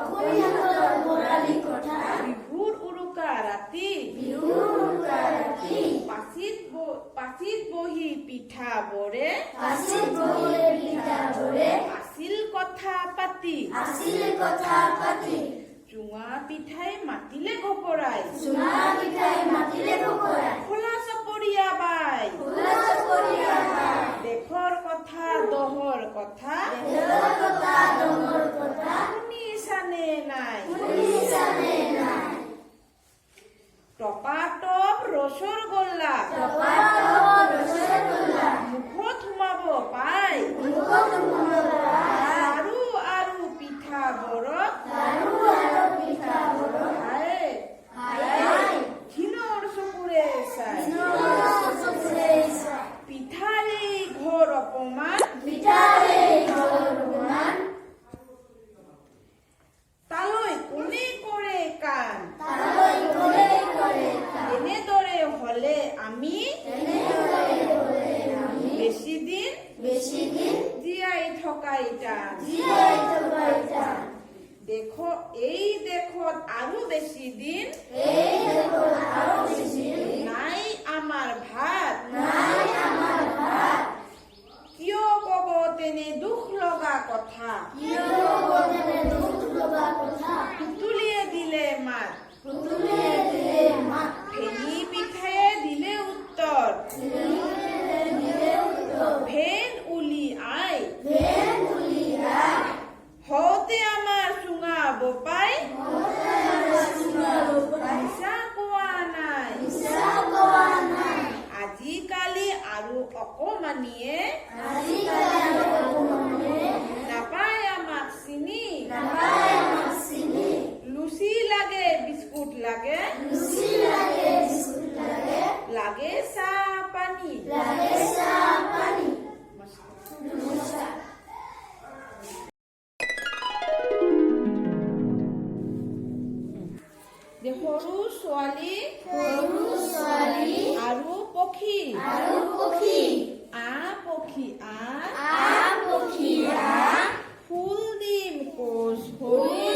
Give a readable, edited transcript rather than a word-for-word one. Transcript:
ভৰালিহঁতৰ ভৰালি কোঠাত বিহুৰ উৰুকা ৰাতি পাচিত বহি পিঠা বৰে আছিল কথা পাতি চুঙা পিঠাই মাতিলে গপৰাই খোলা চপৰীয়া বাই দেশৰ কথা দহৰ কথা শুনিছানে নাই টপাটপ ৰসৰ গল্লা মুখত সোমাব পাই আৰু পিঠা বৰক ঘিণৰ চকুৰে চাই পিঠাৰে ঘৰ অপমান তালৈ কোনে কৰে কাণ এনেদৰে হলে আমি বেছি দিন জীয়াই থকাই টান এই দেশত আৰু বেছি দিন নাই আমাৰ ভাত কিয় কব তেনে দুখ লগা কথা পুতুলিয়ে দিলে মাত ফেনী পিঠায়ে দিলে উত্তৰ ভেন উলি আই হওঁতে আমাৰ চুঙা বপাই মিছা কোৱা নাই আজিকালি আৰু অকমানিয়ে নাপায় আমাক চিনি লুচি লাগে বিস্কুট লাগে লাগে চাহ পানী সৰু ছোৱালী আৰু পক্ষী পক্ষী ফুল দিম কোচ ভৰি